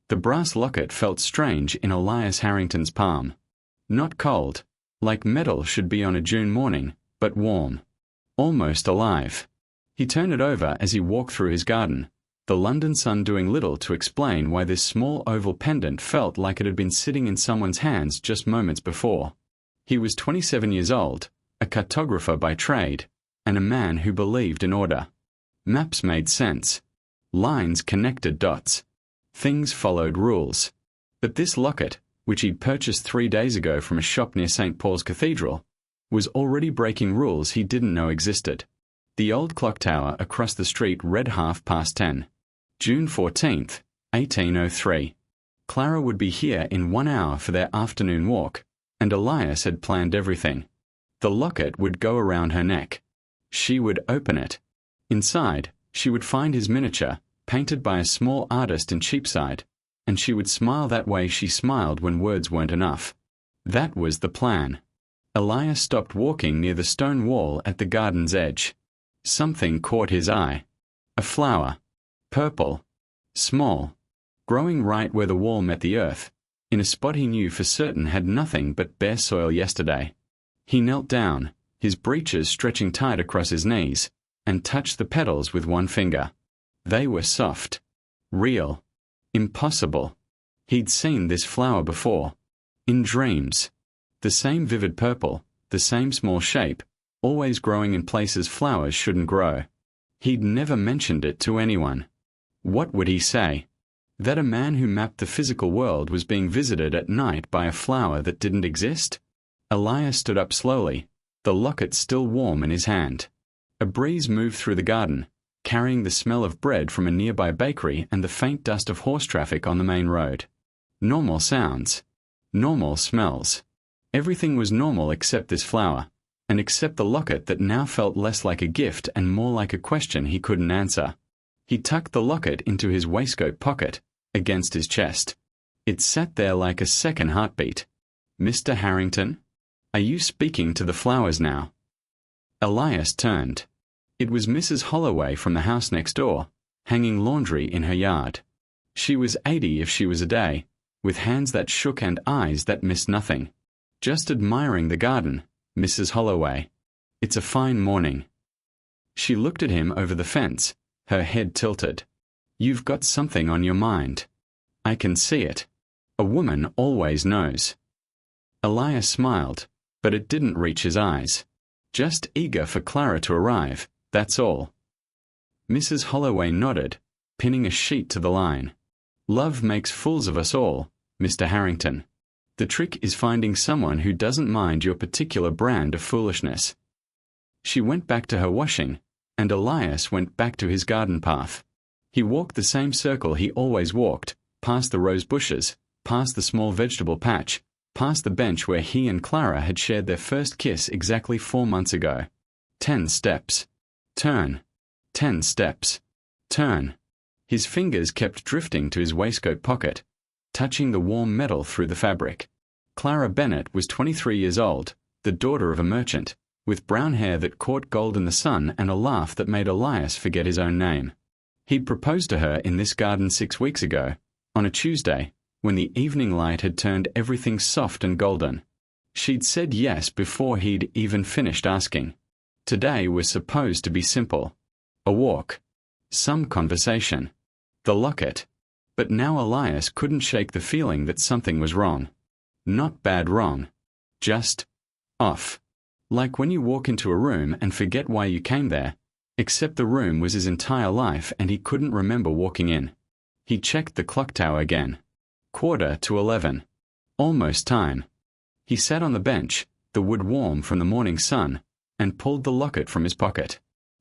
The brass locket felt strange in Elias Harrington's palm. Not cold, like metal should be on a June morning, but warm. Almost alive. He turned it over as he walked through his garden, the London sun doing little to explain why this small oval pendant felt like it had been sitting in someone's hands just moments before. He was 27 years old, a cartographer by trade, and a man who believed in order. Maps made sense. Lines connected dots. Things followed rules. But this locket, which he'd purchased 3 days ago from a shop near St. Paul's Cathedral, was already breaking rules he didn't know existed. The old clock tower across the street read 10:30. June 14th, 1803. Clara would be here in 1 hour for their afternoon walk, and Elias had planned everything. The locket would go around her neck. She would open it. Inside, she would find his miniature, painted by a small artist in Cheapside, and she would smile that way she smiled when words weren't enough. That was the plan. Elias stopped walking near the stone wall at the garden's edge. Something caught his eye. A flower. Purple. Small. Growing right where the wall met the earth, in a spot he knew for certain had nothing but bare soil yesterday. He knelt down, his breeches stretching tight across his knees, and touched the petals with one finger. They were soft. Real. Impossible. He'd seen this flower before. In dreams. The same vivid purple, the same small shape, always growing in places flowers shouldn't grow. He'd never mentioned it to anyone. What would he say? That a man who mapped the physical world was being visited at night by a flower that didn't exist? Elias stood up slowly, the locket still warm in his hand. A breeze moved through the garden, carrying the smell of bread from a nearby bakery and the faint dust of horse traffic on the main road. Normal sounds. Normal smells. Everything was normal except this flower, and except the locket that now felt less like a gift and more like a question he couldn't answer. He tucked the locket into his waistcoat pocket, against his chest. It sat there like a second heartbeat. "Mr. Harrington? Are you speaking to the flowers now?" Elias turned. It was Mrs. Holloway from the house next door, hanging laundry in her yard. She was 80 if she was a day, with hands that shook and eyes that missed nothing. "Just admiring the garden, Mrs. Holloway. It's a fine morning." She looked at him over the fence, her head tilted. "You've got something on your mind. I can see it. A woman always knows." Elias smiled, but it didn't reach his eyes. "Just eager for Clara to arrive, that's all." Mrs. Holloway nodded, pinning a sheet to the line. "Love makes fools of us all, Mr. Harrington. The trick is finding someone who doesn't mind your particular brand of foolishness." She went back to her washing, and Elias went back to his garden path. He walked the same circle he always walked, past the rose bushes, past the small vegetable patch, past the bench where he and Clara had shared their first kiss exactly 4 months ago. 10 steps. Turn. 10 steps. Turn. His fingers kept drifting to his waistcoat pocket, touching the warm metal through the fabric. Clara Bennett was 23 years old, the daughter of a merchant, with brown hair that caught gold in the sun and a laugh that made Elias forget his own name. He'd proposed to her in this garden 6 weeks ago, on a Tuesday, when the evening light had turned everything soft and golden. She'd said yes before he'd even finished asking. Today was supposed to be simple. A walk. Some conversation. The locket. But now Elias couldn't shake the feeling that something was wrong. Not bad wrong. Just off. Like when you walk into a room and forget why you came there, except the room was his entire life and he couldn't remember walking in. He checked the clock tower again. 11:15. Almost time. He sat on the bench, the wood warm from the morning sun, and pulled the locket from his pocket.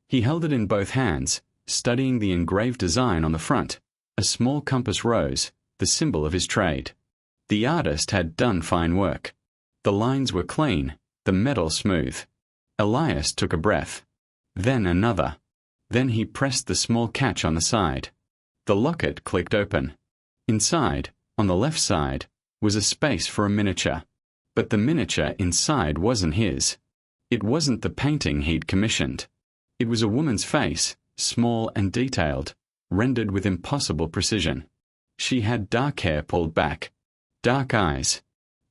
He held it in both hands, studying the engraved design on the front, a small compass rose, the symbol of his trade. The artist had done fine work. The lines were clean, the metal smooth. Elias took a breath. Then another. Then he pressed the small catch on the side. The locket clicked open. Inside, on the left side, was a space for a miniature. But the miniature inside wasn't his. It wasn't the painting he'd commissioned. It was a woman's face, small and detailed, rendered with impossible precision. She had dark hair pulled back, dark eyes,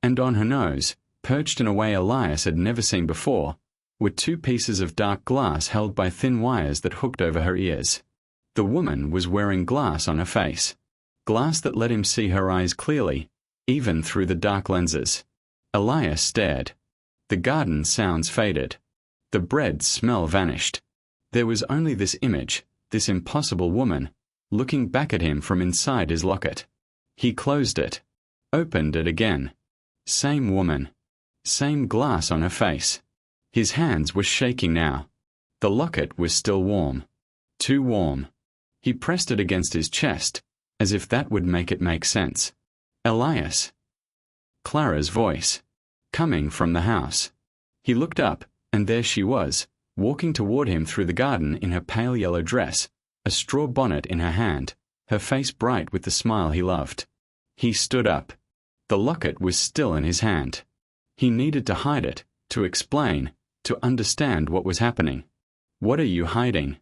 and on her nose, perched in a way Elias had never seen before, were two pieces of dark glass held by thin wires that hooked over her ears. The woman was wearing glass on her face, glass that let him see her eyes clearly, even through the dark lenses. Elias stared. The garden sounds faded. The bread smell vanished. There was only this image, this impossible woman, looking back at him from inside his locket. He closed it, opened it again. Same woman. Same glass on her face. His hands were shaking now. The locket was still warm. Too warm. He pressed it against his chest, as if that would make it make sense. Elias. Clara's voice. Coming from the house. He looked up, and there she was, walking toward him through the garden in her pale yellow dress, a straw bonnet in her hand, her face bright with the smile he loved. He stood up. The locket was still in his hand. He needed to hide it, to explain, to understand what was happening. "What are you hiding?"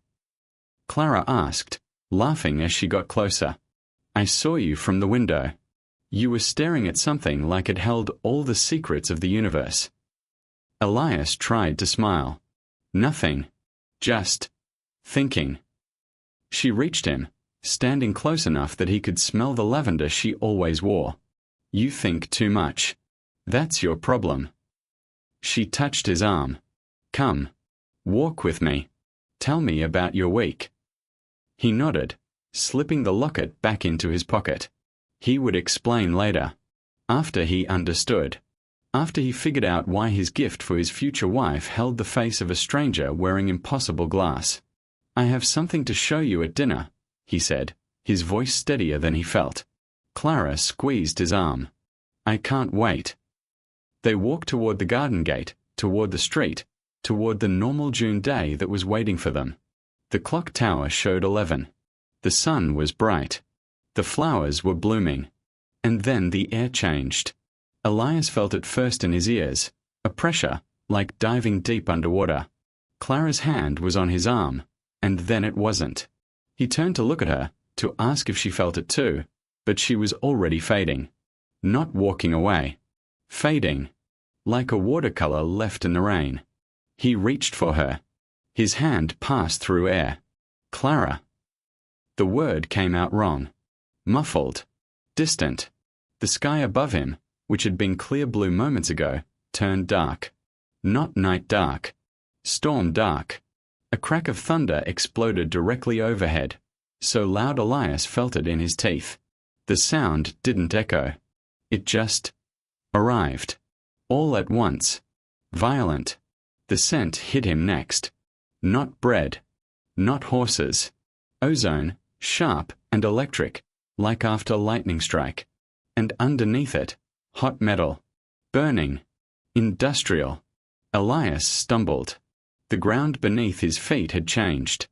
Clara asked, laughing as she got closer. "I saw you from the window. You were staring at something like it held all the secrets of the universe." Elias tried to smile. "Nothing. Just thinking." She reached him, standing close enough that he could smell the lavender she always wore. "You think too much. That's your problem." She touched his arm. "Come. Walk with me. Tell me about your week." He nodded, slipping the locket back into his pocket. He would explain later. After he understood. After he figured out why his gift for his future wife held the face of a stranger wearing impossible glass. "I have something to show you at dinner," he said, his voice steadier than he felt. Clara squeezed his arm. "I can't wait." They walked toward the garden gate, toward the street, toward the normal June day that was waiting for them. The clock tower showed 11. The sun was bright. The flowers were blooming. And then the air changed. Elias felt it first in his ears, a pressure, like diving deep underwater. Clara's hand was on his arm, and then it wasn't. He turned to look at her, to ask if she felt it too, but she was already fading. Not walking away. Fading. Like a watercolor left in the rain. He reached for her. His hand passed through air. "Clara." The word came out wrong. Muffled. Distant. The sky above him, which had been clear blue moments ago, turned dark. Not night dark. Storm dark. A crack of thunder exploded directly overhead, so loud Elias felt it in his teeth. The sound didn't echo. It just arrived. All at once. Violent. The scent hit him next. Not bread. Not horses. Ozone, sharp and electric, like after lightning strike. And underneath it, hot metal. Burning. Industrial. Elias stumbled. The ground beneath his feet had changed.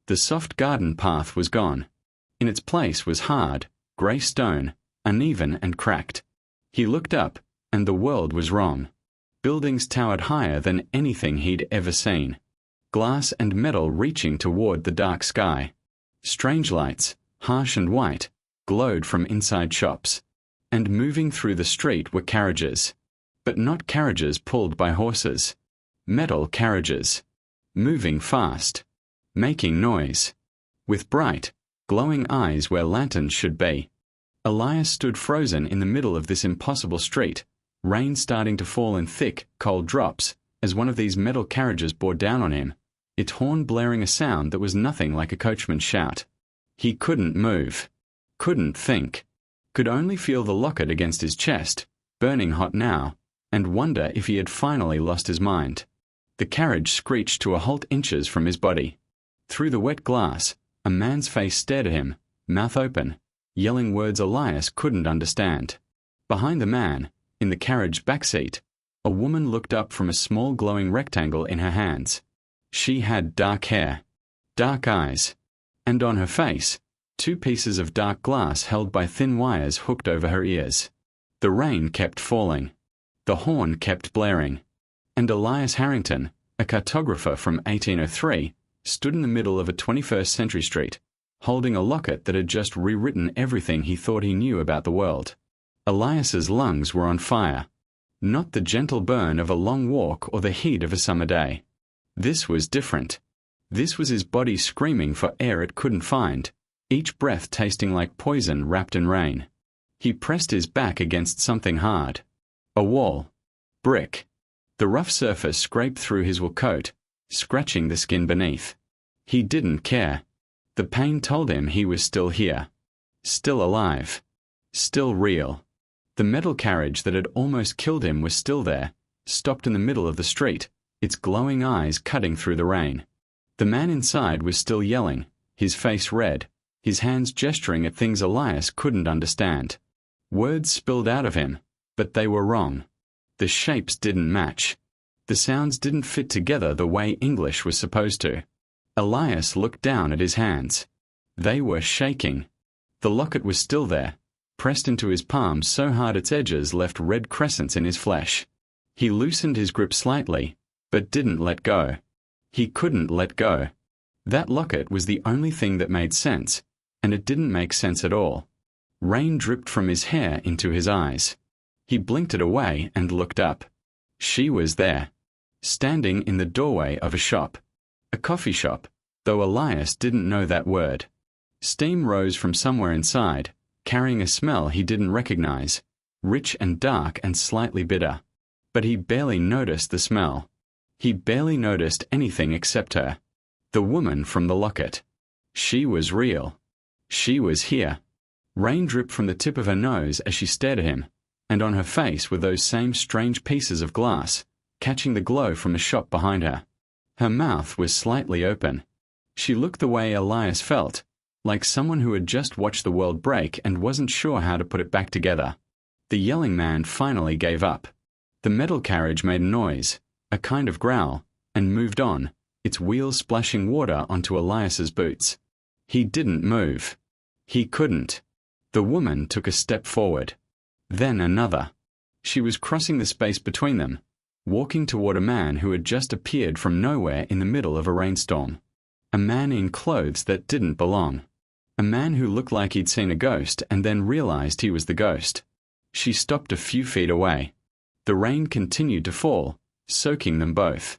The soft garden path was gone. In its place was hard, grey stone, uneven and cracked. He looked up, and the world was wrong. Buildings towered higher than anything he'd ever seen. Glass and metal reaching toward the dark sky. Strange lights, harsh and white, glowed from inside shops. And moving through the street were carriages. But not carriages pulled by horses. Metal carriages. Moving fast. Making noise. With bright, glowing eyes where lanterns should be. Elias stood frozen in the middle of this impossible street, rain starting to fall in thick, cold drops, as one of these metal carriages bore down on him, its horn blaring a sound that was nothing like a coachman's shout. He couldn't move. Couldn't think. Could only feel the locket against his chest, burning hot now, and wonder if he had finally lost his mind. The carriage screeched to a halt inches from his body. Through the wet glass, a man's face stared at him, mouth open, yelling words Elias couldn't understand. Behind the man, in the carriage backseat, a woman looked up from a small glowing rectangle in her hands. She had dark hair, dark eyes, and on her face, two pieces of dark glass held by thin wires hooked over her ears. The rain kept falling. The horn kept blaring. And Elias Harrington, a cartographer from 1803, stood in the middle of a 21st century street, holding a locket that had just rewritten everything he thought he knew about the world. Elias's lungs were on fire. Not the gentle burn of a long walk or the heat of a summer day. This was different. This was his body screaming for air it couldn't find, each breath tasting like poison wrapped in rain. He pressed his back against something hard. A wall. Brick. The rough surface scraped through his wool coat, scratching the skin beneath. He didn't care. The pain told him he was still here. Still alive. Still real. The metal carriage that had almost killed him was still there, stopped in the middle of the street, its glowing eyes cutting through the rain. The man inside was still yelling, his face red, his hands gesturing at things Elias couldn't understand. Words spilled out of him, but they were wrong. The shapes didn't match. The sounds didn't fit together the way English was supposed to. Elias looked down at his hands. They were shaking. The locket was still there, pressed into his palm so hard its edges left red crescents in his flesh. He loosened his grip slightly, but didn't let go. He couldn't let go. That locket was the only thing that made sense, and it didn't make sense at all. Rain dripped from his hair into his eyes. He blinked it away and looked up. She was there, standing in the doorway of a shop. A coffee shop, though Elias didn't know that word. Steam rose from somewhere inside, carrying a smell he didn't recognize, rich and dark and slightly bitter. But he barely noticed the smell. He barely noticed anything except her. The woman from the locket. She was real. She was here. Rain dripped from the tip of her nose as she stared at him, and on her face were those same strange pieces of glass, catching the glow from the shop behind her. Her mouth was slightly open. She looked the way Elias felt, like someone who had just watched the world break and wasn't sure how to put it back together. The yelling man finally gave up. The metal carriage made a noise, a kind of growl, and moved on, its wheels splashing water onto Elias's boots. He didn't move. He couldn't. The woman took a step forward. Then another. She was crossing the space between them, walking toward a man who had just appeared from nowhere in the middle of a rainstorm. A man in clothes that didn't belong. A man who looked like he'd seen a ghost and then realized he was the ghost. She stopped a few feet away. The rain continued to fall, soaking them both.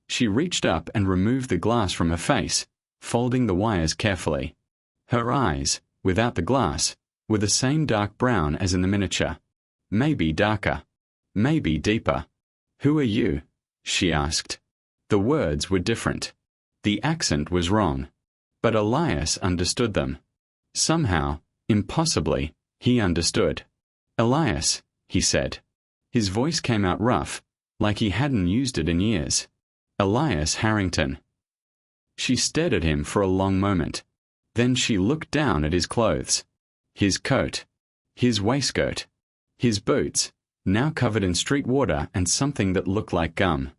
She reached up and removed the glass from her face, folding the wires carefully. Her eyes, without the glass, were the same dark brown as in the miniature. Maybe darker. Maybe deeper. "Who are you?" she asked. The words were different. The accent was wrong. But Elias understood them. Somehow, impossibly, he understood. "Elias," he said. His voice came out rough, like he hadn't used it in years. "Elias Harrington." She stared at him for a long moment. Then she looked down at his clothes. His coat. His waistcoat. His boots, now covered in street water and something that looked like gum.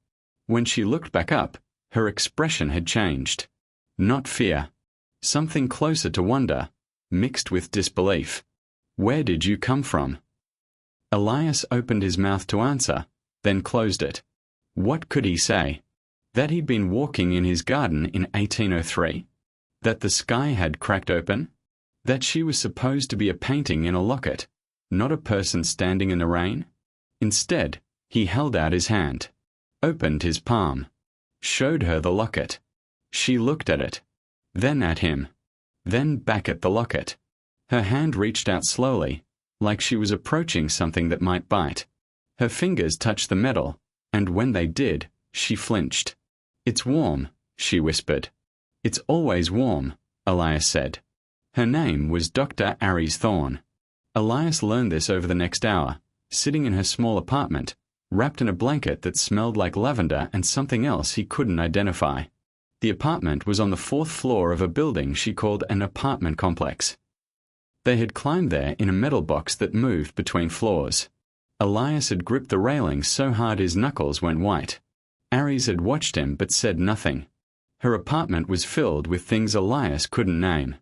When she looked back up, her expression had changed. Not fear. Something closer to wonder, mixed with disbelief. "Where did you come from?" Elias opened his mouth to answer, then closed it. What could he say? That he'd been walking in his garden in 1803? That the sky had cracked open? That she was supposed to be a painting in a locket, not a person standing in the rain? Instead, he held out his hand, opened his palm, showed her the locket. She looked at it, then at him, then back at the locket. Her hand reached out slowly, like she was approaching something that might bite. Her fingers touched the metal, and when they did, she flinched. "It's warm," she whispered. "It's always warm," Elias said. Her name was Dr. Aris Thorne. Elias learned this over the next hour, sitting in her small apartment, wrapped in a blanket that smelled like lavender and something else he couldn't identify. The apartment was on the 4th floor of a building she called an apartment complex. They had climbed there in a metal box that moved between floors. Elias had gripped the railing so hard his knuckles went white. Aris had watched him but said nothing. Her apartment was filled with things Elias couldn't name.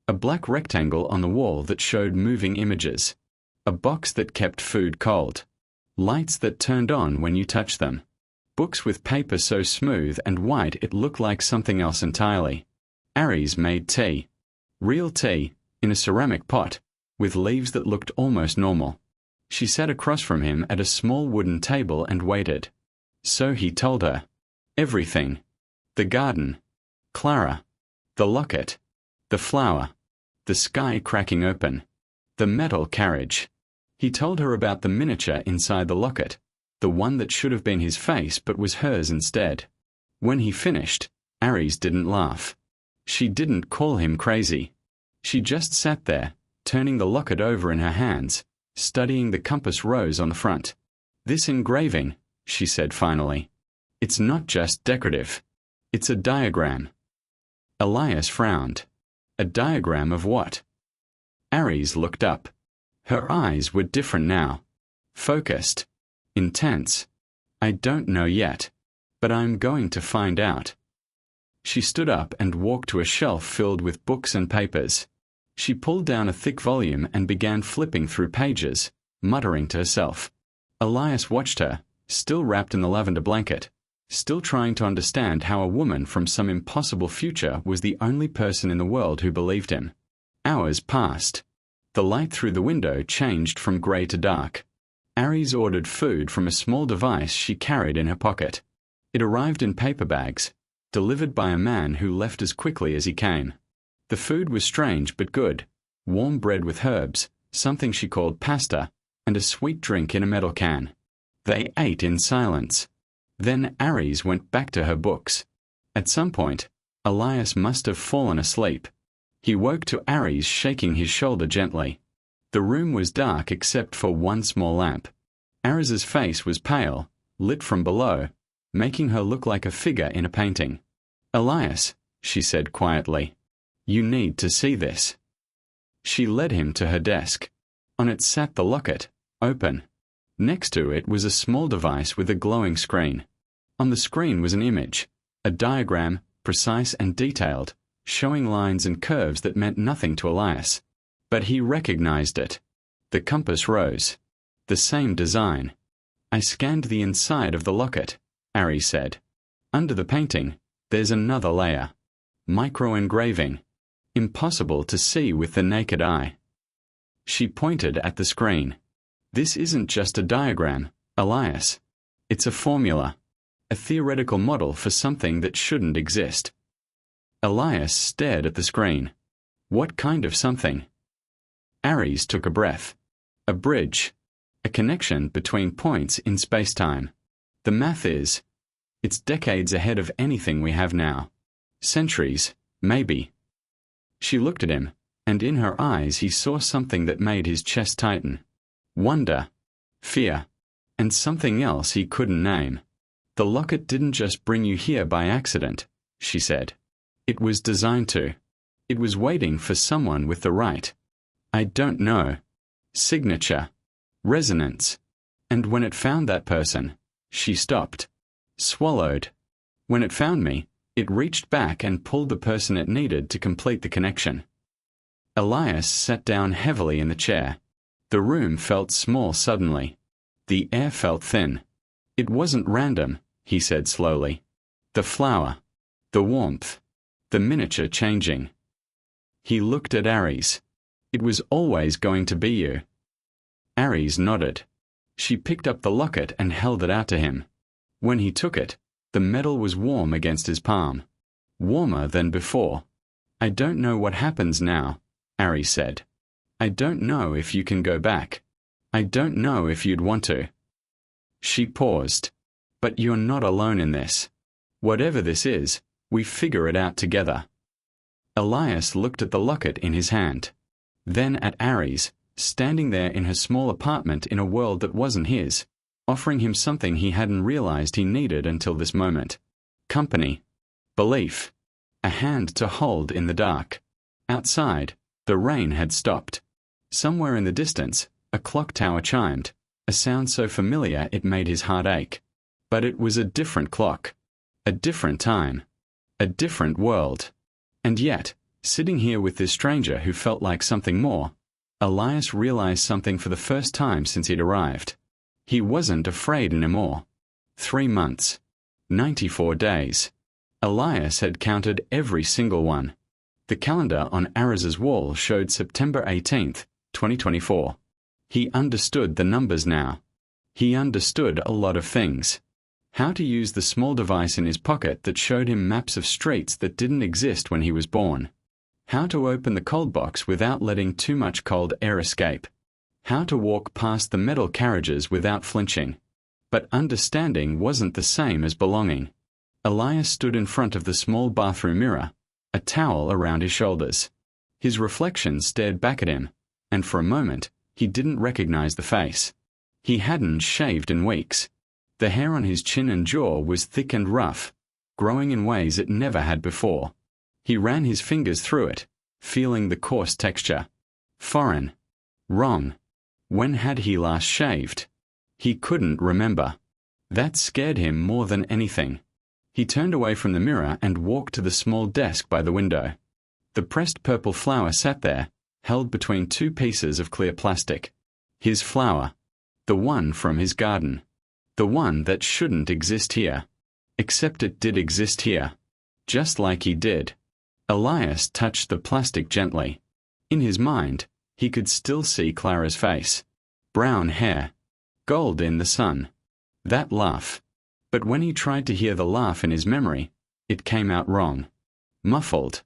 A black rectangle on the wall that showed moving images. A box that kept food cold. Lights that turned on when you touched them. Books with paper so smooth and white it looked like something else entirely. Aris made tea. Real tea, in a ceramic pot, with leaves that looked almost normal. She sat across from him at a small wooden table and waited. So he told her. Everything. The garden. Clara. The locket. The flower. The sky cracking open. The metal carriage. He told her about the miniature inside the locket, the one that should have been his face but was hers instead. When he finished, Aris didn't laugh. She didn't call him crazy. She just sat there, turning the locket over in her hands, studying the compass rose on the front. This engraving, she said finally. It's not just decorative. It's a diagram. Elias frowned. A diagram of what? Aris looked up. Her eyes were different now. Focused. Intense. I don't know yet, but I'm going to find out. She stood up and walked to a shelf filled with books and papers. She pulled down a thick volume and began flipping through pages, muttering to herself. Elias watched her, still wrapped in the lavender blanket, still trying to understand how a woman from some impossible future was the only person in the world who believed him. Hours passed. The light through the window changed from grey to dark. Aris ordered food from a small device she carried in her pocket. It arrived in paper bags, delivered by a man who left as quickly as he came. The food was strange but good. Warm bread with herbs, something she called pasta, and a sweet drink in a metal can. They ate in silence. Then Aris went back to her books. At some point, Elias must have fallen asleep. He woke to Aris shaking his shoulder gently. The room was dark except for one small lamp. Aris's face was pale, lit from below, making her look like a figure in a painting. Elias, she said quietly, you need to see this. She led him to her desk. On it sat the locket, open. Next to it was a small device with a glowing screen. On the screen was an image, a diagram, precise and detailed, showing lines and curves that meant nothing to Elias. But he recognized it. The compass rose. The same design. I scanned the inside of the locket, Aris said. Under the painting, there's another layer. Micro-engraving. Impossible to see with the naked eye. She pointed at the screen. This isn't just a diagram, Elias. It's a formula. A theoretical model for something that shouldn't exist. Elias stared at the screen. What kind of something? Aris took a breath. A bridge. A connection between points in space-time. The math is, it's decades ahead of anything we have now. Centuries, maybe. She looked at him, and in her eyes he saw something that made his chest tighten. Wonder, fear, and something else he couldn't name. The locket didn't just bring you here by accident, she said. It was designed to. It was waiting for someone with the right. I don't know. Signature. Resonance. And when it found that person, she stopped. Swallowed. When it found me, it reached back and pulled the person it needed to complete the connection. Elias sat down heavily in the chair. The room felt small suddenly. The air felt thin. It wasn't random, he said slowly. The flower. The warmth. The miniature changing. He looked at Aris. It was always going to be you. Aris nodded. She picked up the locket and held it out to him. When he took it, the metal was warm against his palm. Warmer than before. I don't know what happens now, Aris said. I don't know if you can go back. I don't know if you'd want to. She paused. But you're not alone in this. Whatever this is, we figure it out together. Elias looked at the locket in his hand. Then at Aris, standing there in her small apartment in a world that wasn't his, offering him something he hadn't realized he needed until this moment. Company. Belief. A hand to hold in the dark. Outside, the rain had stopped. Somewhere in the distance, a clock tower chimed, a sound so familiar it made his heart ache. But it was a different clock. A different time. A different world. And yet, sitting here with this stranger who felt like something more, Elias realized something for the first time since he'd arrived. He wasn't afraid anymore. 3 months. 94 days. Elias had counted every single one. The calendar on Aris's wall showed September 18th, 2024. He understood the numbers now. He understood a lot of things. How to use the small device in his pocket that showed him maps of streets that didn't exist when he was born. How to open the cold box without letting too much cold air escape. How to walk past the metal carriages without flinching. But understanding wasn't the same as belonging. Elias stood in front of the small bathroom mirror, a towel around his shoulders. His reflection stared back at him, and for a moment, he didn't recognize the face. He hadn't shaved in weeks. The hair on his chin and jaw was thick and rough, growing in ways it never had before. He ran his fingers through it, feeling the coarse texture. Foreign. Wrong. When had he last shaved? He couldn't remember. That scared him more than anything. He turned away from the mirror and walked to the small desk by the window. The pressed purple flower sat there, held between two pieces of clear plastic. His flower. The one from his garden. The one that shouldn't exist here. Except it did exist here. Just like he did. Elias touched the plastic gently. In his mind, he could still see Clara's face. Brown hair. Gold in the sun. That laugh. But when he tried to hear the laugh in his memory, it came out wrong. Muffled.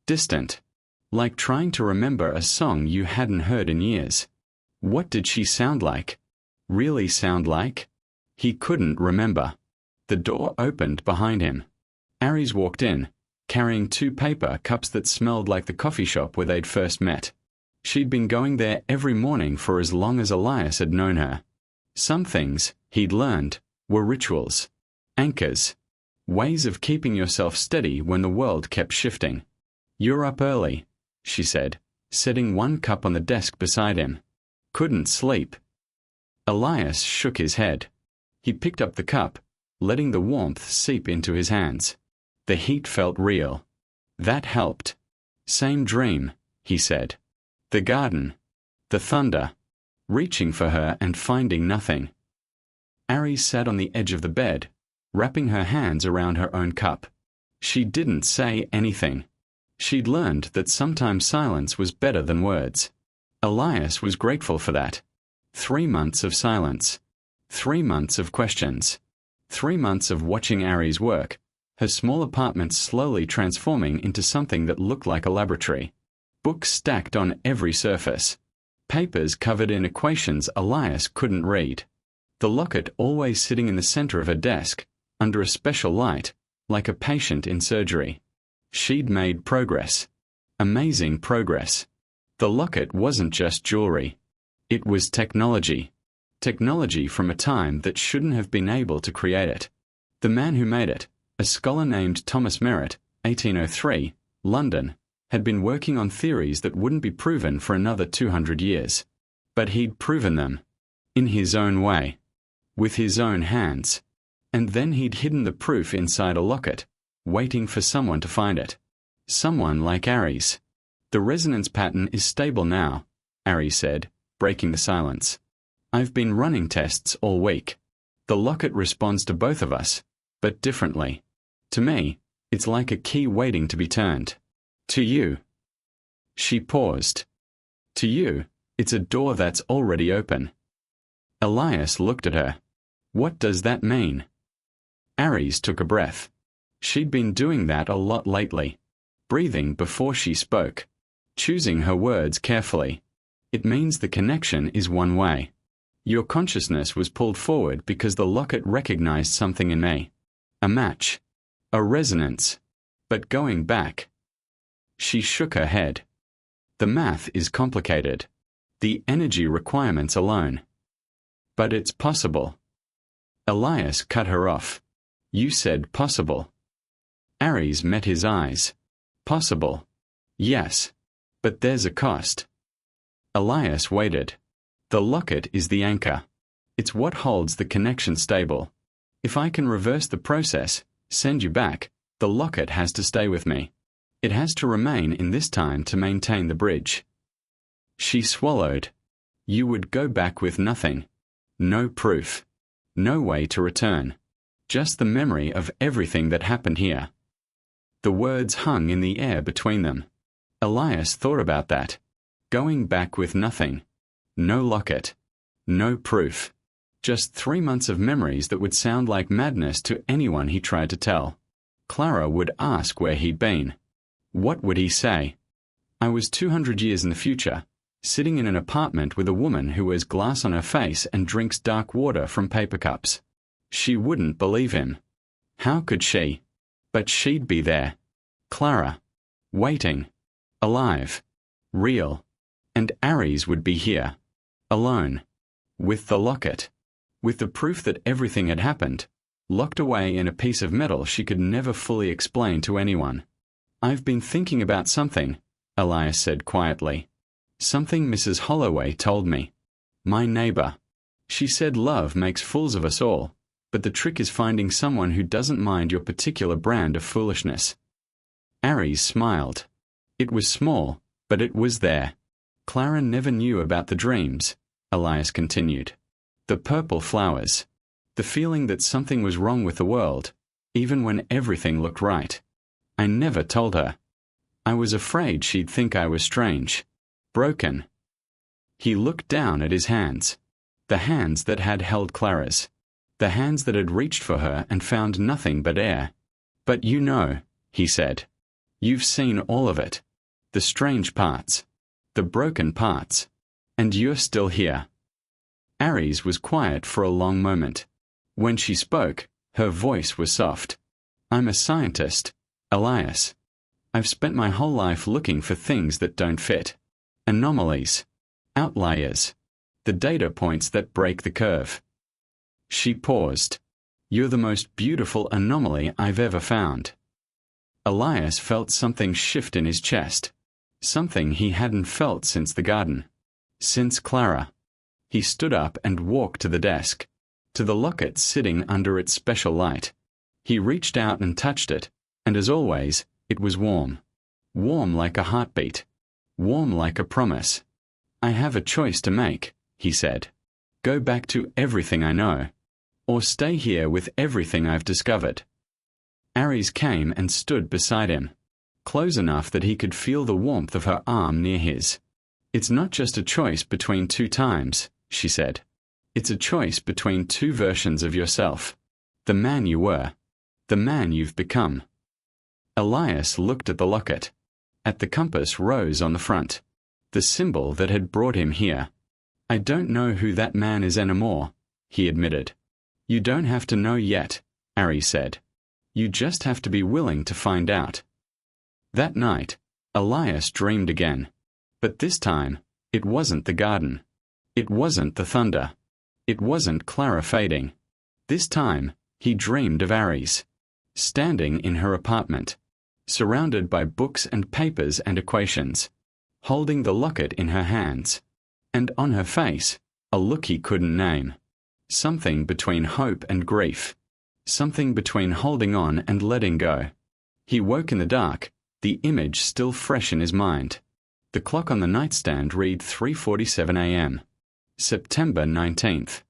Distant. Like trying to remember a song you hadn't heard in years. What did she sound like? Really sound like? He couldn't remember. The door opened behind him. Aris walked in, carrying two paper cups that smelled like the coffee shop where they'd first met. She'd been going there every morning for as long as Elias had known her. Some things, he'd learned, were rituals. Anchors. Ways of keeping yourself steady when the world kept shifting. "You're up early," she said, setting one cup on the desk beside him. "Couldn't sleep." Elias shook his head. He picked up the cup, letting the warmth seep into his hands. The heat felt real. That helped. "Same dream," he said. The garden. The thunder. Reaching for her and finding nothing. Aris sat on the edge of the bed, wrapping her hands around her own cup. She didn't say anything. She'd learned that sometimes silence was better than words. Elias was grateful for that. 3 months of silence. 3 months of questions. 3 months of watching Aris work, her small apartment slowly transforming into something that looked like a laboratory. Books stacked on every surface. Papers covered in equations Elias couldn't read. The locket always sitting in the center of her desk, under a special light, like a patient in surgery. She'd made progress. Amazing progress. The locket wasn't just jewelry. It was technology. Technology from a time that shouldn't have been able to create it. The man who made it, a scholar named Thomas Merritt, 1803, London, had been working on theories that wouldn't be proven for another 200 years. But he'd proven them. In his own way. With his own hands. And then he'd hidden the proof inside a locket, waiting for someone to find it. Someone like Aris. "The resonance pattern is stable now," Aris said, breaking the silence. "I've been running tests all week. The locket responds to both of us, but differently. To me, it's like a key waiting to be turned. To you." She paused. "To you, it's a door that's already open." Elias looked at her. "What does that mean?" Aris took a breath. She'd been doing that a lot lately. Breathing before she spoke. Choosing her words carefully. "It means the connection is one way. Your consciousness was pulled forward because the locket recognized something in me. A match. A resonance. But going back." She shook her head. "The math is complicated. The energy requirements alone. But it's possible." Elias cut her off. "You said possible." Aris met his eyes. "Possible. Yes. But there's a cost." Elias waited. "The locket is the anchor. It's what holds the connection stable. If I can reverse the process, send you back, the locket has to stay with me. It has to remain in this time to maintain the bridge." She swallowed. "You would go back with nothing. No proof. No way to return. Just the memory of everything that happened here." The words hung in the air between them. Elias thought about that. Going back with nothing. No locket. No proof. Just 3 months of memories that would sound like madness to anyone he tried to tell. Clara would ask where he'd been. What would he say? I was 200 years in the future, sitting in an apartment with a woman who wears glass on her face and drinks dark water from paper cups. She wouldn't believe him. How could she? But she'd be there. Clara. Waiting. Alive. Real. And Aris would be here. Alone. With the locket. With the proof that everything had happened. Locked away in a piece of metal she could never fully explain to anyone. I've been thinking about something, Elias said quietly. Something Mrs. Holloway told me. My neighbor. She said love makes fools of us all, but the trick is finding someone who doesn't mind your particular brand of foolishness. Aris smiled. It was small, but it was there. Clara never knew about the dreams, Elias continued. The purple flowers. The feeling that something was wrong with the world, even when everything looked right. I never told her. I was afraid she'd think I was strange. Broken. He looked down at his hands. The hands that had held Clara's. The hands that had reached for her and found nothing but air. But you know, he said. You've seen all of it. The strange parts. The broken parts. And you're still here. Aris was quiet for a long moment. When she spoke, her voice was soft. I'm a scientist, Elias. I've spent my whole life looking for things that don't fit. Anomalies. Outliers. The data points that break the curve. She paused. You're the most beautiful anomaly I've ever found. Elias felt something shift in his chest. Something he hadn't felt since the garden. Since Clara. He stood up and walked to the desk. To the locket sitting under its special light. He reached out and touched it, and as always, it was warm. Warm like a heartbeat. Warm like a promise. I have a choice to make, he said. Go back to everything I know. Or stay here with everything I've discovered. Aris came and stood beside him. Close enough that he could feel the warmth of her arm near his. It's not just a choice between two times, she said. It's a choice between two versions of yourself. The man you were. The man you've become. Elias looked at the locket. At the compass rose on the front. The symbol that had brought him here. I don't know who that man is anymore, he admitted. You don't have to know yet, Aris said. You just have to be willing to find out. That night, Elias dreamed again. But this time, it wasn't the garden. It wasn't the thunder. It wasn't Clara fading. This time, he dreamed of Aris. Standing in her apartment. Surrounded by books and papers and equations. Holding the locket in her hands. And on her face, a look he couldn't name. Something between hope and grief. Something between holding on and letting go. He woke in the dark, the image still fresh in his mind. The clock on the nightstand read 3:47 a.m. September 19th.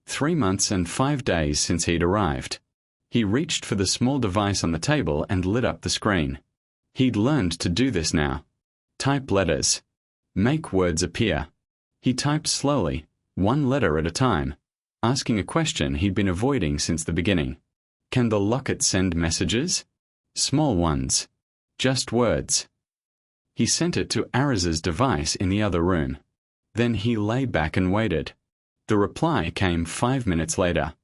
3 months and 5 days since he'd arrived. He reached for the small device on the table and lit up the screen. He'd learned to do this now. Type letters. Make words appear. He typed slowly, one letter at a time, asking a question he'd been avoiding since the beginning. Can the locket send messages? Small ones. Just words. He sent it to Aris's device in the other room. Then he lay back and waited. The reply came 5 minutes later.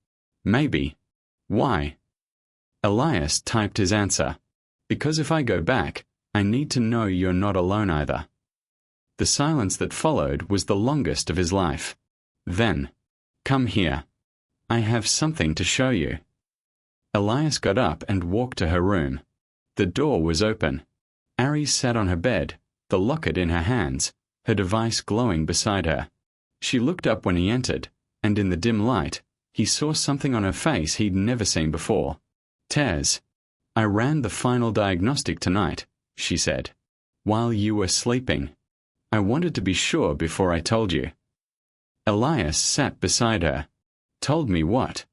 Maybe. Why? Elias typed his answer. Because if I go back, I need to know you're not alone either. The silence that followed was the longest of his life. Then, come here. I have something to show you. Elias got up and walked to her room. The door was open. Aris sat on her bed, the locket in her hands, her device glowing beside her. She looked up when he entered, and in the dim light, he saw something on her face he'd never seen before. Tears. I ran the final diagnostic tonight, she said. While you were sleeping. I wanted to be sure before I told you. Elias sat beside her. Told me what?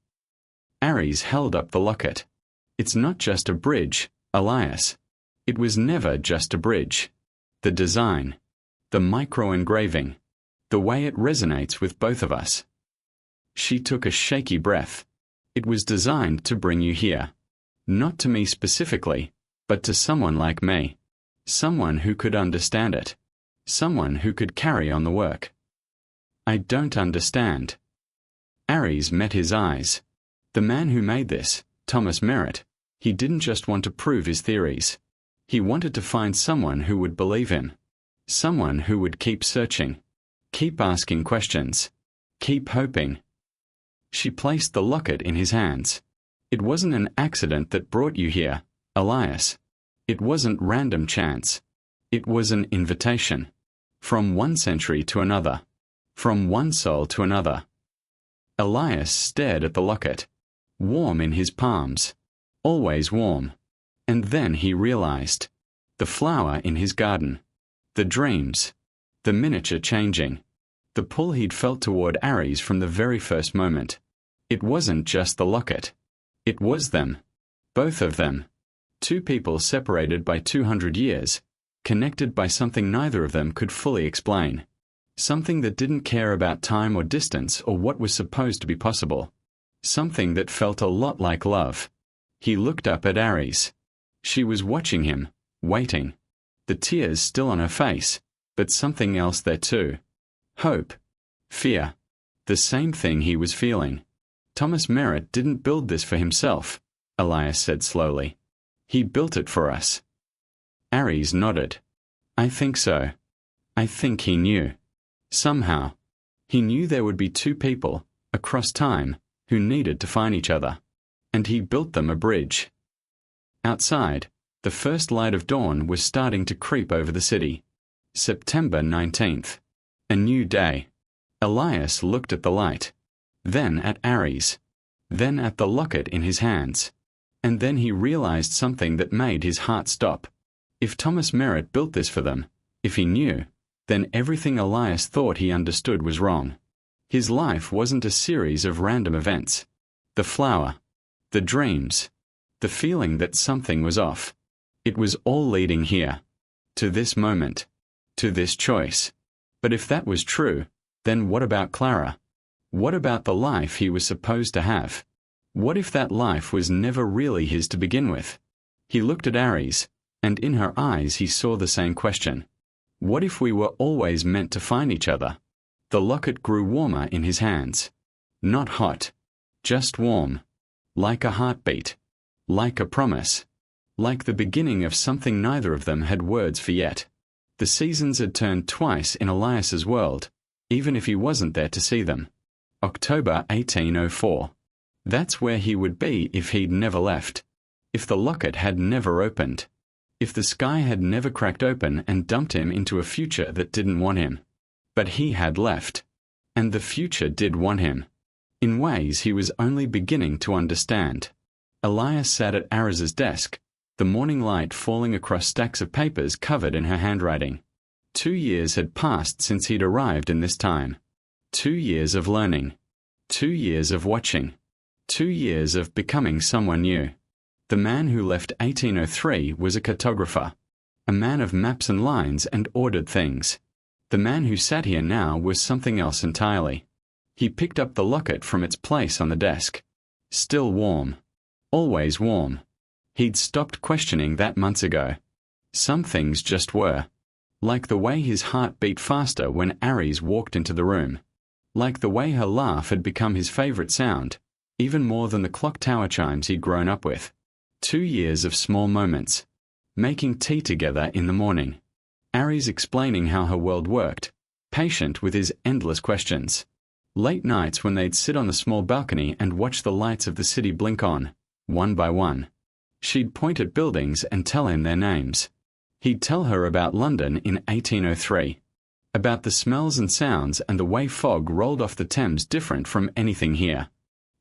Aris held up the locket. It's not just a bridge, Elias. It was never just a bridge. the design, the micro-engraving, the way it resonates with both of us. She took a shaky breath. It was designed to bring you here. Not to me specifically, but to someone like me. Someone who could understand it. Someone who could carry on the work. I don't understand. Aris met his eyes. The man who made this, Thomas Merritt, he didn't just want to prove his theories. He wanted to find someone who would believe him. Someone who would keep searching. Keep asking questions. Keep hoping. She placed the locket in his hands. It wasn't an accident that brought you here, Elias. It wasn't random chance. It was an invitation. From one century to another. From one soul to another. Elias stared at the locket. Warm in his palms. Always warm. And then he realized. The flower in his garden. The dreams. The miniature changing. The pull he'd felt toward Aris from the very first moment. It wasn't just the locket. It was them. Both of them. Two people separated by 200 years, connected by something neither of them could fully explain. Something that didn't care about time or distance or what was supposed to be possible. Something that felt a lot like love. He looked up at Aris. She was watching him, waiting. The tears still on her face, but something else there too. Hope. Fear. The same thing he was feeling. Thomas Merritt didn't build this for himself, Elias said slowly. He built it for us. Aris nodded. I think so. I think he knew. Somehow. He knew there would be two people, across time, who needed to find each other. And he built them a bridge. Outside, the first light of dawn was starting to creep over the city. September 19th. A new day. Elias looked at the light. Then at Aris. Then at the locket in his hands. And then he realized something that made his heart stop. If Thomas Merritt built this for them, if he knew, then everything Elias thought he understood was wrong. His life wasn't a series of random events. The flower. The dreams. The feeling that something was off. It was all leading here. To this moment. To this choice. But if that was true, then what about Clara? What about the life he was supposed to have? What if that life was never really his to begin with? He looked at Aris, and in her eyes he saw the same question. What if we were always meant to find each other? The locket grew warmer in his hands. Not hot. Just warm. Like a heartbeat. Like a promise. Like the beginning of something neither of them had words for yet. The seasons had turned twice in Elias's world, even if he wasn't there to see them. October 1804. That's where he would be if he'd never left. If the locket had never opened. If the sky had never cracked open and dumped him into a future that didn't want him. But he had left. And the future did want him. In ways he was only beginning to understand. Elias sat at Aris's desk, the morning light falling across stacks of papers covered in her handwriting. 2 years had passed since he'd arrived in this time. 2 years of learning. 2 years of watching. 2 years of becoming someone new. The man who left 1803 was a cartographer. A man of maps and lines and ordered things. The man who sat here now was something else entirely. He picked up the locket from its place on the desk. Still warm. Always warm. He'd stopped questioning that months ago. Some things just were. Like the way his heart beat faster when Aris walked into the room. Like the way her laugh had become his favorite sound, even more than the clock tower chimes he'd grown up with. 2 years of small moments. Making tea together in the morning. Aris explaining how her world worked, patient with his endless questions. Late nights when they'd sit on the small balcony and watch the lights of the city blink on, one by one. She'd point at buildings and tell him their names. He'd tell her about London in 1803. About the smells and sounds and the way fog rolled off the Thames different from anything here.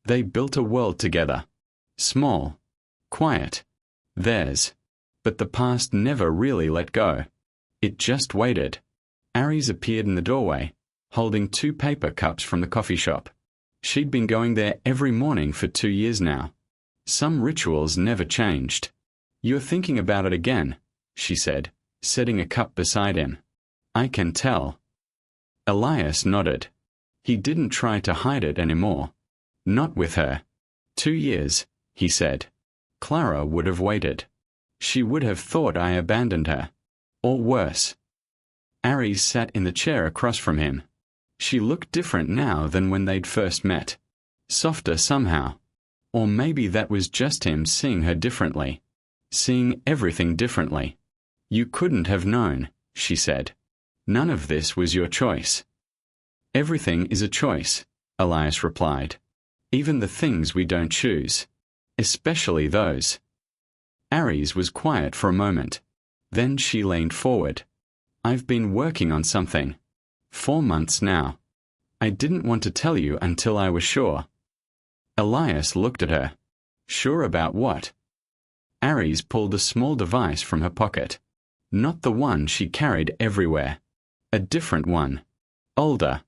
They built a world together. Small. Quiet. Theirs. But the past never really let go. It just waited. Aris appeared in the doorway, holding 2 paper cups from the coffee shop. She'd been going there every morning for 2 years now. Some rituals never changed. You're thinking about it again, she said. setting a cup beside him. I can tell. Elias nodded. He didn't try to hide it anymore. Not with her. 2 years, he said. Clara would have waited. She would have thought I abandoned her. Or worse. Aris sat in the chair across from him. She looked different now than when they'd first met. Softer somehow. Or maybe that was just him seeing her differently. Seeing everything differently. You couldn't have known, she said. None of this was your choice. Everything is a choice, Elias replied. Even the things we don't choose. Especially those. Aris was quiet for a moment. Then she leaned forward. I've been working on something. 4 months now. I didn't want to tell you until I was sure. Elias looked at her. Sure about what? Aris pulled a small device from her pocket. Not the one she carried everywhere. A different one. Older.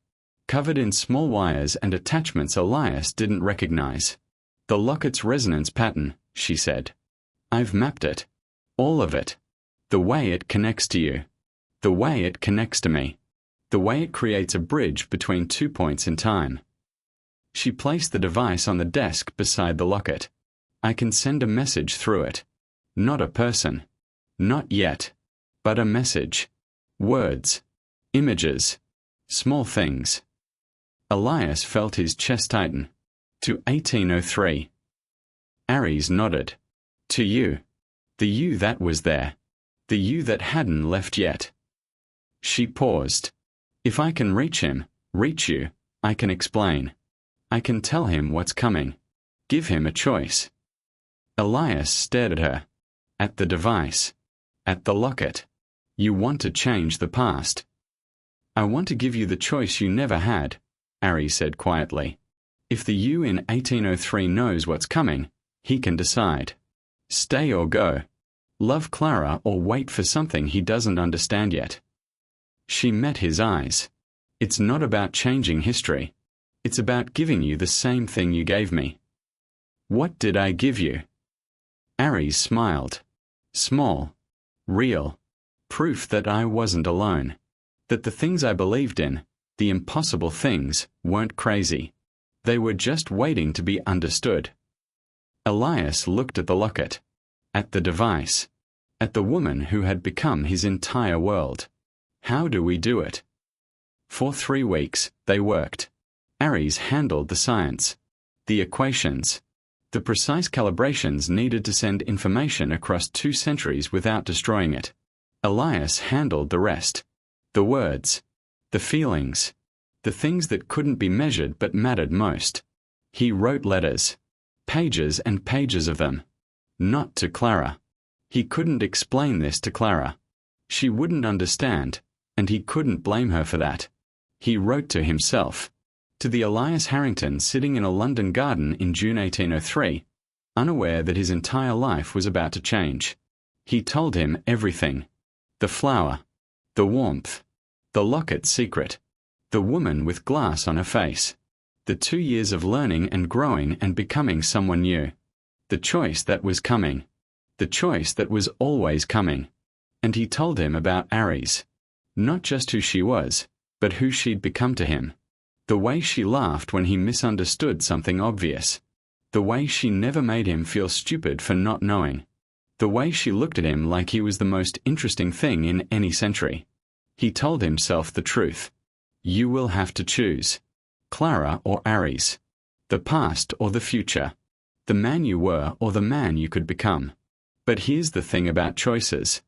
Covered in small wires and attachments Elias didn't recognize. The locket's resonance pattern, she said. I've mapped it. All of it. The way it connects to you. The way it connects to me. The way it creates a bridge between 2 points in time. She placed the device on the desk beside the locket. I can send a message through it. Not a person. Not yet. But a message. Words. Images. Small things. Elias felt his chest tighten. To 1803. Aris nodded. To you. The you that was there. The you that hadn't left yet. She paused. If I can reach him, reach you, I can explain. I can tell him what's coming. Give him a choice. Elias stared at her. At the device. At the locket. You want to change the past. I want to give you the choice you never had, Aris said quietly. If the you in 1803 knows what's coming, he can decide. Stay or go. Love Clara or wait for something he doesn't understand yet. She met his eyes. It's not about changing history. It's about giving you the same thing you gave me. What did I give you? Aris smiled. Small. Real. Proof that I wasn't alone. That the things I believed in, the impossible things, weren't crazy. They were just waiting to be understood. Elias looked at the locket. At the device. At the woman who had become his entire world. How do we do it? For 3 weeks, they worked. Aris handled the science. The equations. The precise calibrations needed to send information across 2 centuries without destroying it. Elias handled the rest. The words. The feelings. The things that couldn't be measured but mattered most. He wrote letters. Pages and pages of them. Not to Clara. He couldn't explain this to Clara. She wouldn't understand, and he couldn't blame her for that. He wrote to himself. To the Elias Harrington sitting in a London garden in June 1803, unaware that his entire life was about to change. He told him everything. The flower. The warmth. The locket secret. The woman with glass on her face. The 2 years of learning and growing and becoming someone new. The choice that was coming. The choice that was always coming. And he told him about Aris. Not just who she was, but who she'd become to him. The way she laughed when he misunderstood something obvious. The way she never made him feel stupid for not knowing. The way she looked at him like he was the most interesting thing in any century. He told himself the truth. You will have to choose. Clara or Aris. The past or the future. The man you were or the man you could become. But here's the thing about choices.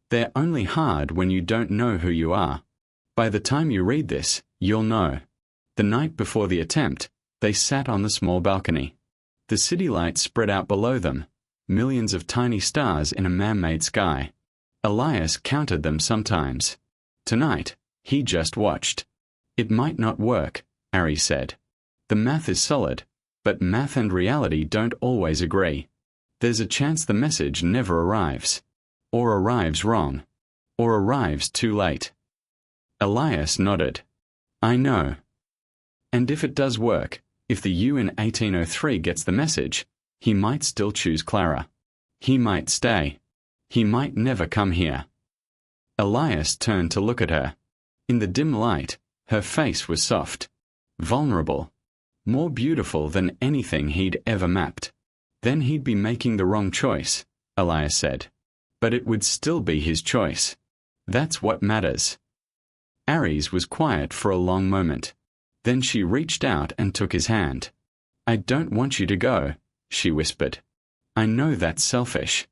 They're only hard when you don't know who you are. By the time you read this, you'll know. The night before the attempt, they sat on the small balcony. The city lights spread out below them, millions of tiny stars in a man-made sky. Elias counted them sometimes. Tonight, he just watched. It might not work, Aris said. The math is solid, but math and reality don't always agree. There's a chance the message never arrives. Or arrives wrong. Or arrives too late. Elias nodded. I know. And if it does work, if the you in 1803 gets the message, he might still choose Clara. He might stay. He might never come here. Elias turned to look at her. In the dim light, her face was soft, vulnerable, more beautiful than anything he'd ever mapped. Then he'd be making the wrong choice, Elias said. But it would still be his choice. That's what matters. Aris was quiet for a long moment. Then she reached out and took his hand. I don't want you to go, she whispered. I know that's selfish.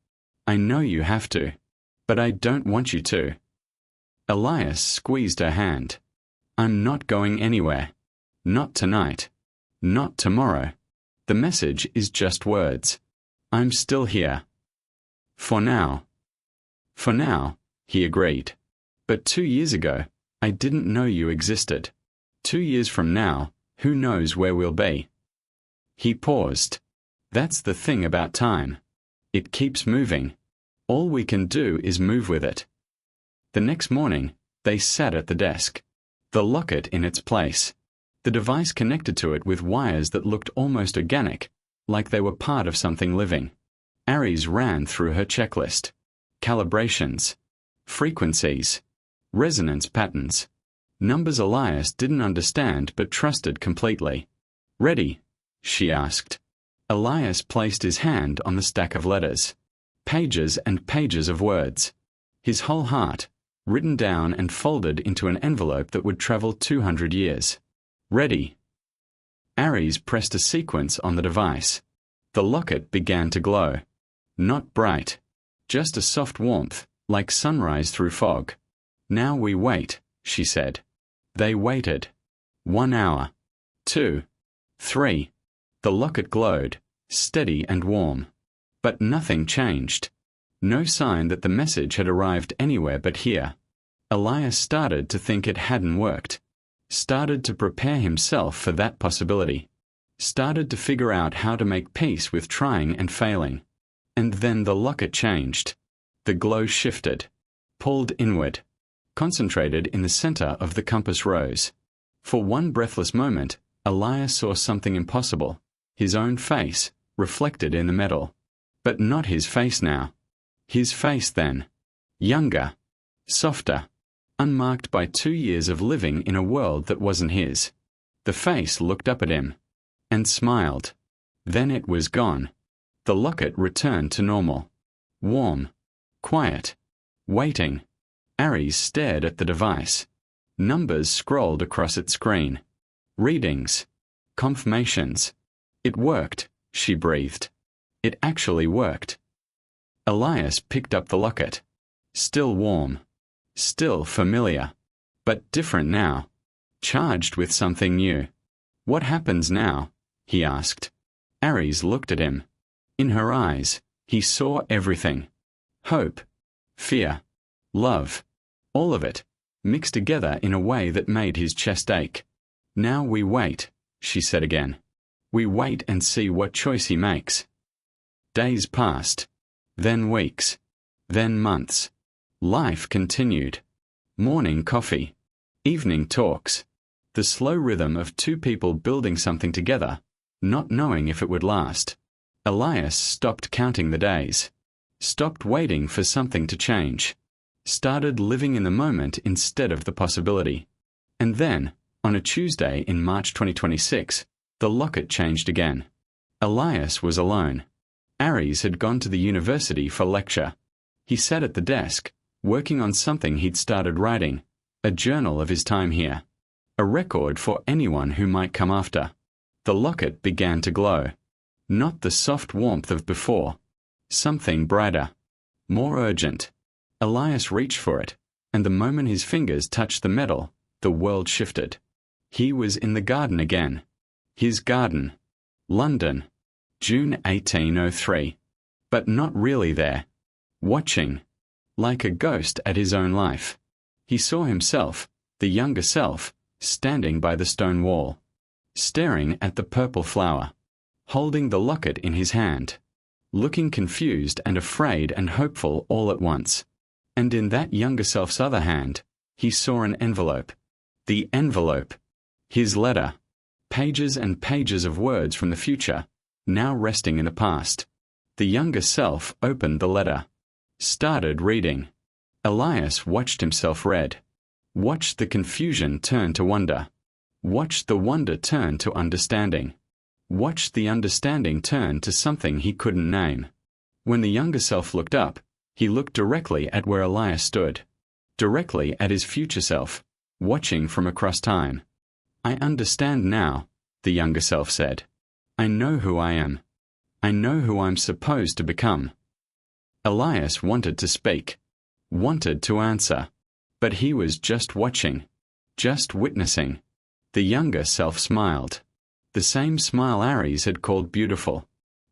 I know you have to. But I don't want you to. Elias squeezed her hand. I'm not going anywhere. Not tonight. Not tomorrow. The message is just words. I'm still here. For now. For now, he agreed. But 2 years ago, I didn't know you existed. 2 years from now, who knows where we'll be? He paused. That's the thing about time. It keeps moving. All we can do is move with it. The next morning, they sat at the desk. The locket in its place. The device connected to it with wires that looked almost organic, like they were part of something living. Aris ran through her checklist. Calibrations. Frequencies. Resonance patterns. Numbers Elias didn't understand but trusted completely. Ready? She asked. Elias placed his hand on the stack of letters. Pages and pages of words. His whole heart, written down and folded into an envelope that would travel 200 years. Ready. Aris pressed a sequence on the device. The locket began to glow. Not bright. Just a soft warmth, like sunrise through fog. Now we wait, she said. They waited. 1 hour. 2. 3. The locket glowed, steady and warm. But nothing changed. No sign that the message had arrived anywhere but here. Elias started to think it hadn't worked. Started to prepare himself for that possibility. Started to figure out how to make peace with trying and failing. And then the locket changed. The glow shifted. Pulled inward. Concentrated in the center of the compass rose. For one breathless moment, Elias saw something impossible. His own face, reflected in the metal. But not his face now. His face then. Younger. Softer. Unmarked by 2 years of living in a world that wasn't his. The face looked up at him. And smiled. Then it was gone. The locket returned to normal. Warm. Quiet. Waiting. Aris stared at the device. Numbers scrolled across its screen. Readings. Confirmations. It worked, she breathed. It actually worked. Elias picked up the locket. Still warm. Still familiar. But different now. Charged with something new. What happens now? He asked. Aris looked at him. In her eyes, he saw everything. Hope. Fear. Love. All of it, mixed together in a way that made his chest ache. Now we wait, she said again. We wait and see what choice he makes. Days passed. Then weeks. Then months. Life continued. Morning coffee. Evening talks. The slow rhythm of 2 people building something together, not knowing if it would last. Elias stopped counting the days. Stopped waiting for something to change. Started living in the moment instead of the possibility. And then, on a Tuesday in March 2026, the locket changed again. Elias was alone. Aris had gone to the university for lecture. He sat at the desk, working on something he'd started writing, a journal of his time here. A record for anyone who might come after. The locket began to glow. Not the soft warmth of before. Something brighter. More urgent. Elias reached for it, and the moment his fingers touched the metal, the world shifted. He was in the garden again. His garden. London. June 1803. But not really there. Watching. Like a ghost at his own life. He saw himself, the younger self, standing by the stone wall. Staring at the purple flower. Holding the locket in his hand. Looking confused and afraid and hopeful all at once. And in that younger self's other hand, he saw an envelope. The envelope. His letter. Pages and pages of words from the future, now resting in the past. The younger self opened the letter. Started reading. Elias watched himself read. Watched the confusion turn to wonder. Watched the wonder turn to understanding. Watched the understanding turn to something he couldn't name. When the younger self looked up, he looked directly at where Elias stood. Directly at his future self, watching from across time. I understand now, the younger self said. I know who I am. I know who I'm supposed to become. Elias wanted to speak, wanted to answer, but he was just watching, just witnessing. The younger self smiled. The same smile Aris had called beautiful.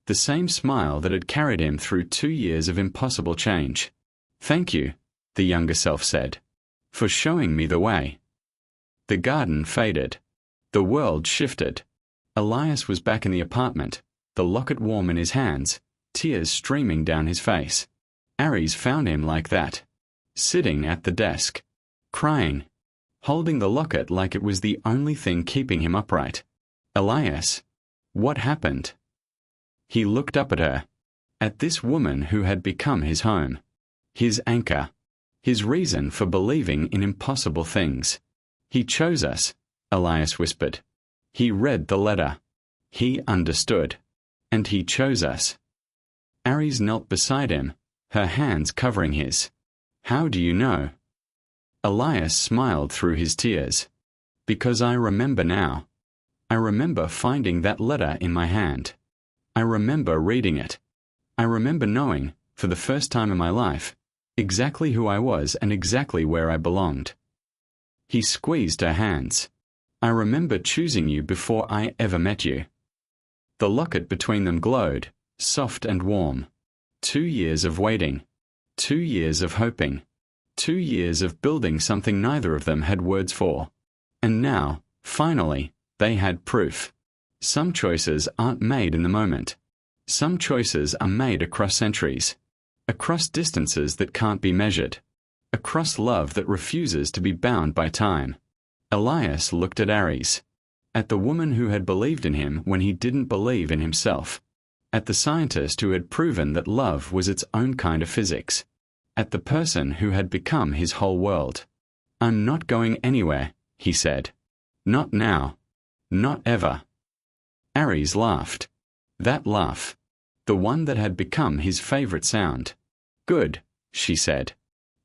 The same smile that had carried him through 2 years of impossible change. Thank you, the younger self said, for showing me the way. The garden faded. The world shifted. Elias was back in the apartment, the locket warm in his hands, tears streaming down his face. Aris found him like that, sitting at the desk, crying, holding the locket like it was the only thing keeping him upright. Elias, what happened? He looked up at her, at this woman who had become his home, his anchor, his reason for believing in impossible things. He chose us, Elias whispered. He read the letter. He understood. And he chose us. Aris knelt beside him, her hands covering his. How do you know? Elias smiled through his tears. Because I remember now. I remember finding that letter in my hand. I remember reading it. I remember knowing, for the first time in my life, exactly who I was and exactly where I belonged. He squeezed her hands. I remember choosing you before I ever met you. The locket between them glowed, soft and warm. 2 years of waiting. 2 years of hoping. 2 years of building something neither of them had words for. And now, finally, they had proof. Some choices aren't made in the moment. Some choices are made across centuries. Across distances that can't be measured. Across love that refuses to be bound by time. Elias looked at Aris. At the woman who had believed in him when he didn't believe in himself. At the scientist who had proven that love was its own kind of physics. At the person who had become his whole world. I'm not going anywhere, he said. Not now. Not ever. Aris laughed. That laugh. The one that had become his favorite sound. Good, she said.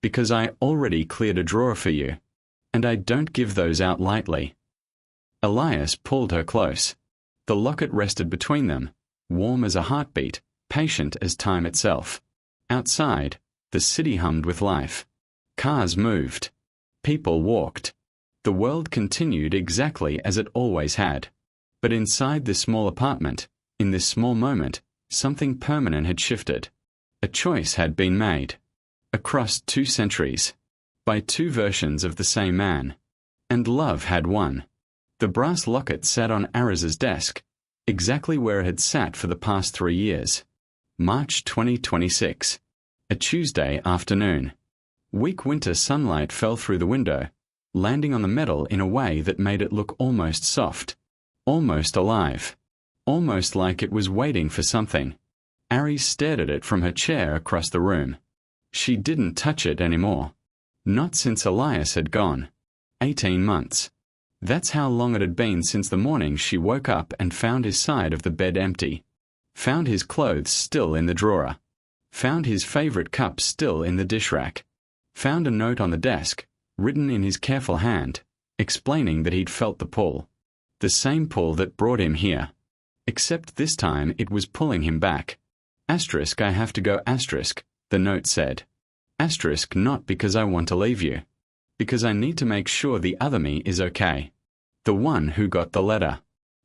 Because I already cleared a drawer for you. And I don't give those out lightly. Elias pulled her close. The locket rested between them, warm as a heartbeat, patient as time itself. Outside, the city hummed with life. Cars moved. People walked. The world continued exactly as it always had. But inside this small apartment, in this small moment, something permanent had shifted. A choice had been made. Across 2 centuries. By 2 versions of the same man. And love had won. The brass locket sat on Aris's desk, exactly where it had sat for the past 3 years. March 2026. A Tuesday afternoon. Weak winter sunlight fell through the window, landing on the metal in a way that made it look almost soft. Almost alive. Almost like it was waiting for something. Aris stared at it from her chair across the room. She didn't touch it anymore. Not since Elias had gone. 18 months. That's how long it had been since the morning she woke up and found his side of the bed empty. Found his clothes still in the drawer. Found his favorite cup still in the dish rack. Found a note on the desk, written in his careful hand, explaining that he'd felt the pull. The same pull that brought him here. Except this time it was pulling him back. Asterisk, I have to go asterisk, the note said. Asterisk, not because I want to leave you. Because I need to make sure the other me is okay. The one who got the letter.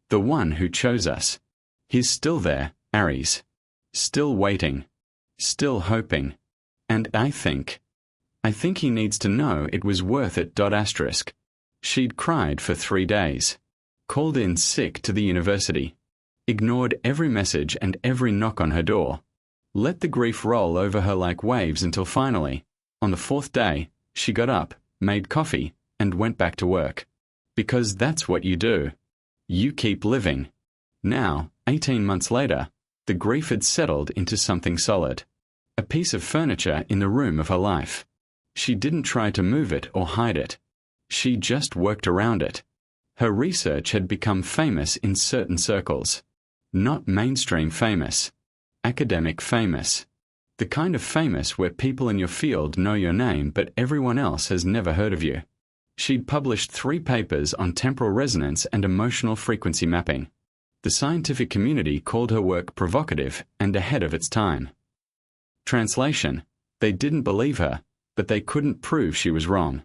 The one who chose us. He's still there, Aris. Still waiting. Still hoping. And I think he needs to know it was worth it. Asterisk. She'd cried for 3 days. Called in sick to the university. Ignored every message and every knock on her door. Let the grief roll over her like waves until finally, on the 4th day, she got up, made coffee, and went back to work. Because that's what you do. You keep living. Now, 18 months later, the grief had settled into something solid. A piece of furniture in the room of her life. She didn't try to move it or hide it. She just worked around it. Her research had become famous in certain circles. Not mainstream famous. Academic famous. The kind of famous where people in your field know your name but everyone else has never heard of you. She'd published 3 papers on temporal resonance and emotional frequency mapping. The scientific community called her work provocative and ahead of its time. Translation: they didn't believe her, but they couldn't prove she was wrong.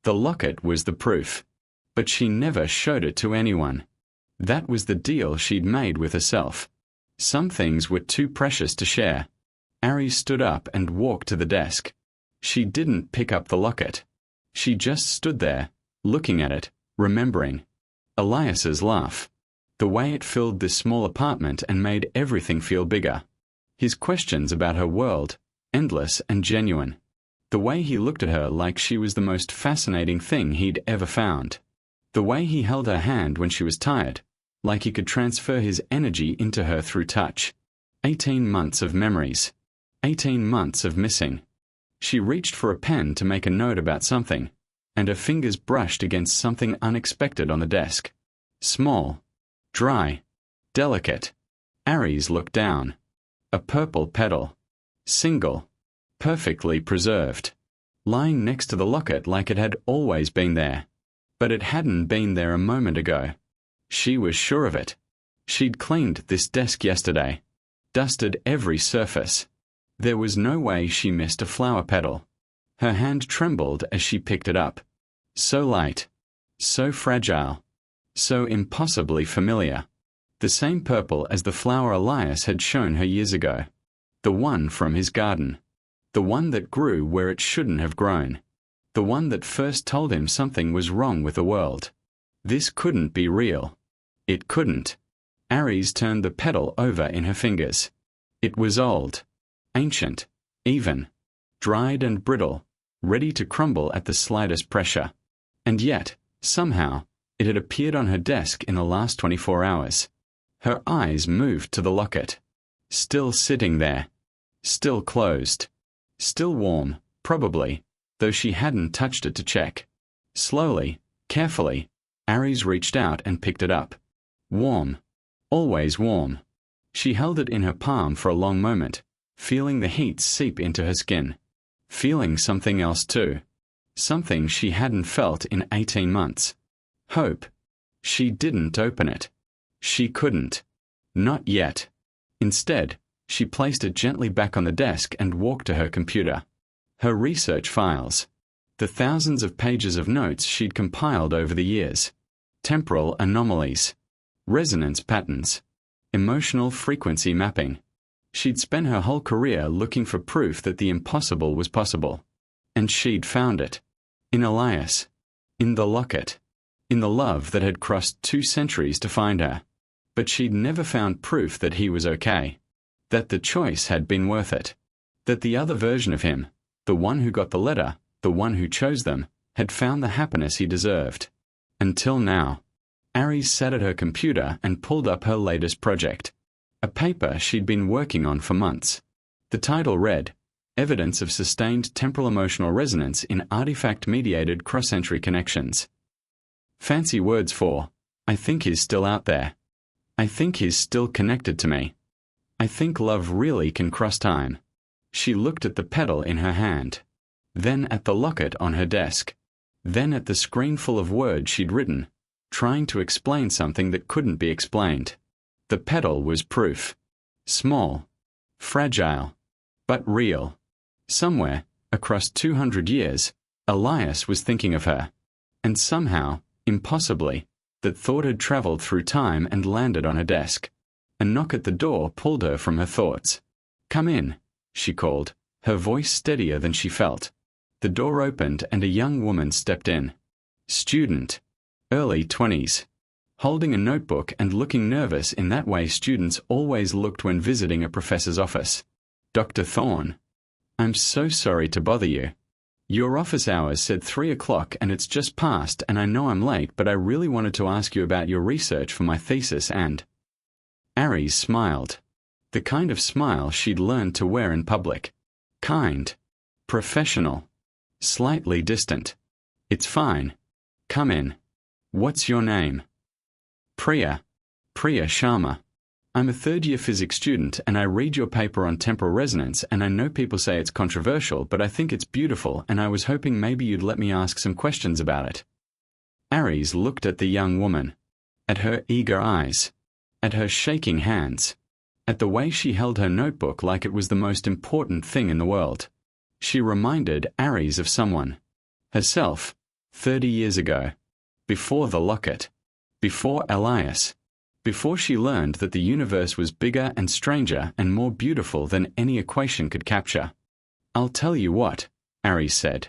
The locket was the proof. But she never showed it to anyone. That was the deal she'd made with herself. Some things were too precious to share. Aris stood up and walked to the desk. She didn't pick up the locket. She just stood there, looking at it, remembering. Elias's laugh. The way it filled this small apartment and made everything feel bigger. His questions about her world, endless and genuine. The way he looked at her like she was the most fascinating thing he'd ever found. The way he held her hand when she was tired, like he could transfer his energy into her through touch. 18 months of memories. 18 months of missing. She reached for a pen to make a note about something, and her fingers brushed against something unexpected on the desk. Small. Dry. Delicate. Aris looked down. A purple petal. Single. Perfectly preserved. Lying next to the locket like it had always been there. But it hadn't been there a moment ago. She was sure of it. She'd cleaned this desk yesterday. Dusted every surface. There was no way she missed a flower petal. Her hand trembled as she picked it up. So light. So fragile. So impossibly familiar. The same purple as the flower Elias had shown her years ago. The one from his garden. The one that grew where it shouldn't have grown. The one that first told him something was wrong with the world. This couldn't be real. It couldn't. Aris turned the petal over in her fingers. It was old. Ancient. Even. Dried and brittle. Ready to crumble at the slightest pressure. And yet, somehow, it had appeared on her desk in the last 24 hours. Her eyes moved to the locket. Still sitting there. Still closed. Still warm, probably, though she hadn't touched it to check. Slowly, carefully, Aris reached out and picked it up. Warm. Always warm. She held it in her palm for a long moment, feeling the heat seep into her skin. Feeling something else too. Something she hadn't felt in 18 months. Hope. She didn't open it. She couldn't. Not yet. Instead, she placed it gently back on the desk and walked to her computer. Her research files. The thousands of pages of notes she'd compiled over the years. Temporal anomalies. Resonance patterns. Emotional frequency mapping. She'd spent her whole career looking for proof that the impossible was possible. And she'd found it. In Elias. In the locket. In the love that had crossed 2 centuries to find her. But she'd never found proof that he was okay. That the choice had been worth it. That the other version of him, the one who got the letter, the one who chose them, had found the happiness he deserved. Until now. Aris sat at her computer and pulled up her latest project. A paper she'd been working on for months. The title read, Evidence of Sustained Temporal Emotional Resonance in Artifact-Mediated Cross-Entry Connections. Fancy words for, I think he's still out there. I think he's still connected to me. I think love really can cross time. She looked at the petal in her hand. Then at the locket on her desk. Then at the screen full of words she'd written, trying to explain something that couldn't be explained. The petal was proof. Small. Fragile. But real. Somewhere, across 200 years, Elias was thinking of her. And somehow, impossibly, that thought had traveled through time and landed on her desk. A knock at the door pulled her from her thoughts. Come in, she called, her voice steadier than she felt. The door opened and a young woman stepped in. Student. Early 20s. Holding a notebook and looking nervous in that way students always looked when visiting a professor's office. Dr. Thorne. I'm so sorry to bother you. Your office hours said 3 o'clock and it's just past and I know I'm late but I really wanted to ask you about your research for my thesis and... Aris smiled. The kind of smile she'd learned to wear in public. Kind. Professional. slightly distant. It's fine. Come in. What's your name? Priya. Priya Sharma. I'm a third-year physics student and I read your paper on temporal resonance and I know people say it's controversial, but I think it's beautiful and I was hoping maybe you'd let me ask some questions about it. Aris looked at the young woman, at her eager eyes, at her shaking hands, at the way she held her notebook like it was the most important thing in the world. She reminded Aris of someone. Herself, 30 years ago. Before the locket. Before Elias. Before she learned that the universe was bigger and stranger and more beautiful than any equation could capture. I'll tell you what, Aris said.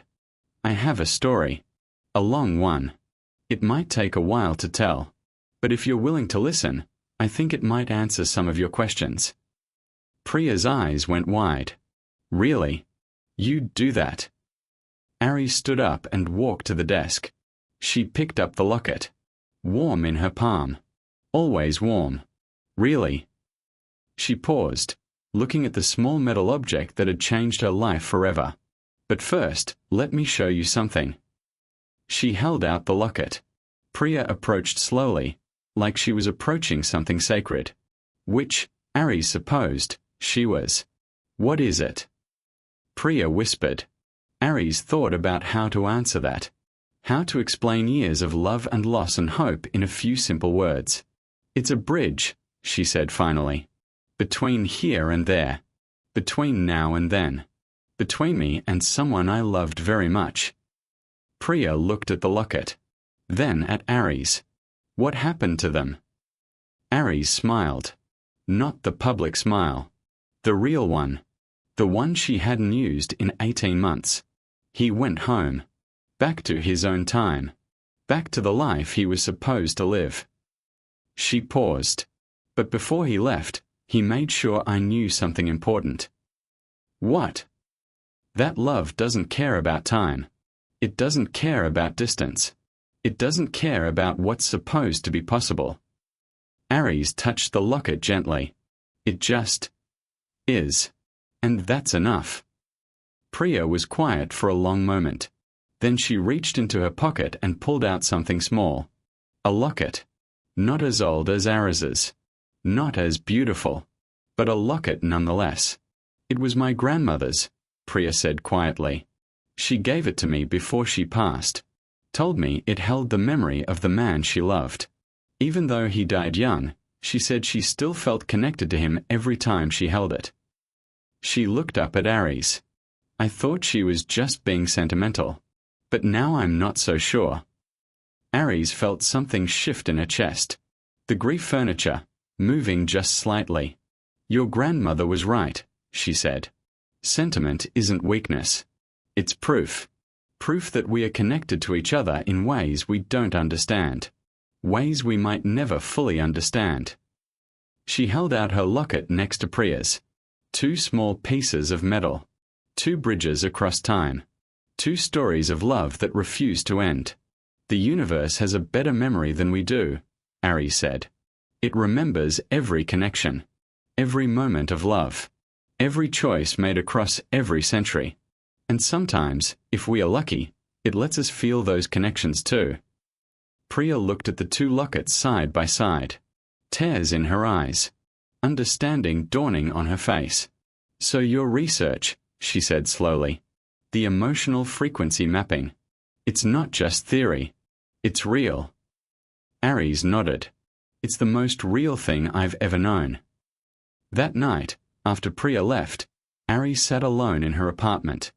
I have a story. A long one. It might take a while to tell. But if you're willing to listen, I think it might answer some of your questions. Priya's eyes went wide. Really? You'd do that? Aris stood up and walked to the desk. She picked up the locket. Warm in her palm. Always warm. Really? She paused, looking at the small metal object that had changed her life forever. But first, let me show you something. She held out the locket. Priya approached slowly, like she was approaching something sacred. Which, Aris supposed, she was. What is it? Priya whispered. Aris thought about how to answer that. How to explain years of love and loss and hope in a few simple words. It's a bridge, she said finally. Between here and there. Between now and then. Between me and someone I loved very much. Priya looked at the locket. Then at Aris. What happened to them? Aris smiled. Not the public smile. The real one. The one she hadn't used in 18 months. He went home. Back to his own time. Back to the life he was supposed to live. She paused. But before he left, he made sure I knew something important. What? That love doesn't care about time. It doesn't care about distance. It doesn't care about what's supposed to be possible. Aris touched the locket gently. It just is. And that's enough. Priya was quiet for a long moment. Then she reached into her pocket and pulled out something small. A locket. Not as old as Aris's. Not as beautiful. But a locket nonetheless. It was my grandmother's, Priya said quietly. She gave it to me before she passed. Told me it held the memory of the man she loved. Even though he died young, she said she still felt connected to him every time she held it. She looked up at Aris. I thought she was just being sentimental. But now I'm not so sure. Aris felt something shift in her chest. The grief furniture, moving just slightly. Your grandmother was right, she said. Sentiment isn't weakness. It's proof. Proof that we are connected to each other in ways we don't understand. Ways we might never fully understand. She held out her locket next to Priya's. 2 small pieces of metal. 2 bridges across time. 2 stories of love that refuse to end. The universe has a better memory than we do, Aris said. It remembers every connection. Every moment of love. Every choice made across every century. And sometimes, if we are lucky, it lets us feel those connections too. Priya looked at the 2 lockets side by side. Tears in her eyes. Understanding dawning on her face. So your research, she said slowly. The emotional frequency mapping. It's not just theory. It's real. Aris nodded. It's the most real thing I've ever known. That night, after Priya left, Aris sat alone in her apartment.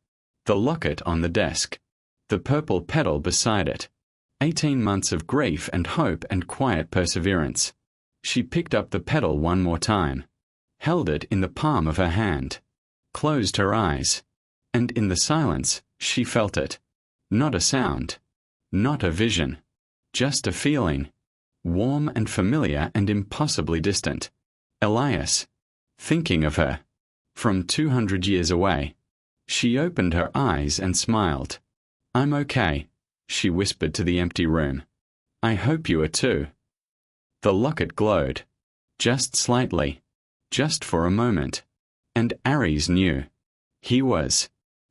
The locket on the desk. The purple petal beside it. 18 months of grief and hope and quiet perseverance. She picked up the petal one more time. Held it in the palm of her hand. Closed her eyes. And in the silence, she felt it. Not a sound. Not a vision. Just a feeling. Warm and familiar and impossibly distant. Elias. Thinking of her. From 200 years away. She opened her eyes and smiled. I'm okay, she whispered to the empty room. I hope you are too. The locket glowed. Just slightly. Just for a moment. And Aris knew. He was.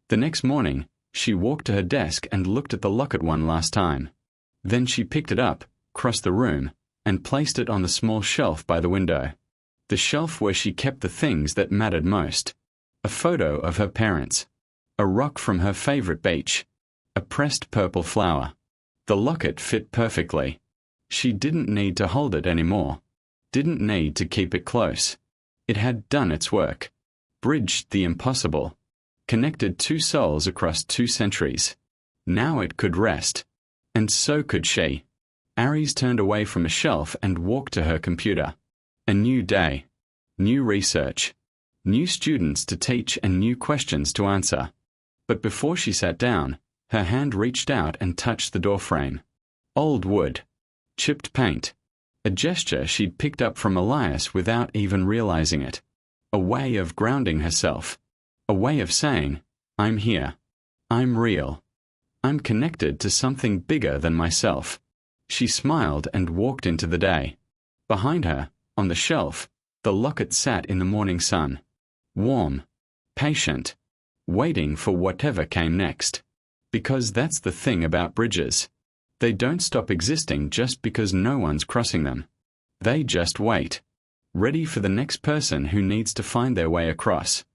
The next morning, She walked to her desk and looked at the locket one last time. Then she picked it up, crossed the room, and placed it on the small shelf by the window. The shelf where she kept the things that mattered most. A photo of her parents. A rock from her favorite beach. A pressed purple flower. The locket fit perfectly. She didn't need to hold it anymore. Didn't need to keep it close. It had done its work. Bridged the impossible. Connected two souls across 2 centuries. Now it could rest. And so could she. Aris turned away from a shelf and walked to her computer. A new day. New research. New students to teach and new questions to answer. But before she sat down, her hand reached out and touched the doorframe. Old wood. Chipped paint. A gesture she'd picked up from Elias without even realizing it. A way of grounding herself. A way of saying, I'm here. I'm real. I'm connected to something bigger than myself. She smiled and walked into the day. Behind her, on the shelf, the locket sat in the morning sun. Warm. Patient. Waiting for whatever came next. Because that's the thing about bridges. They don't stop existing just because no one's crossing them. They just wait. Ready for the next person who needs to find their way across.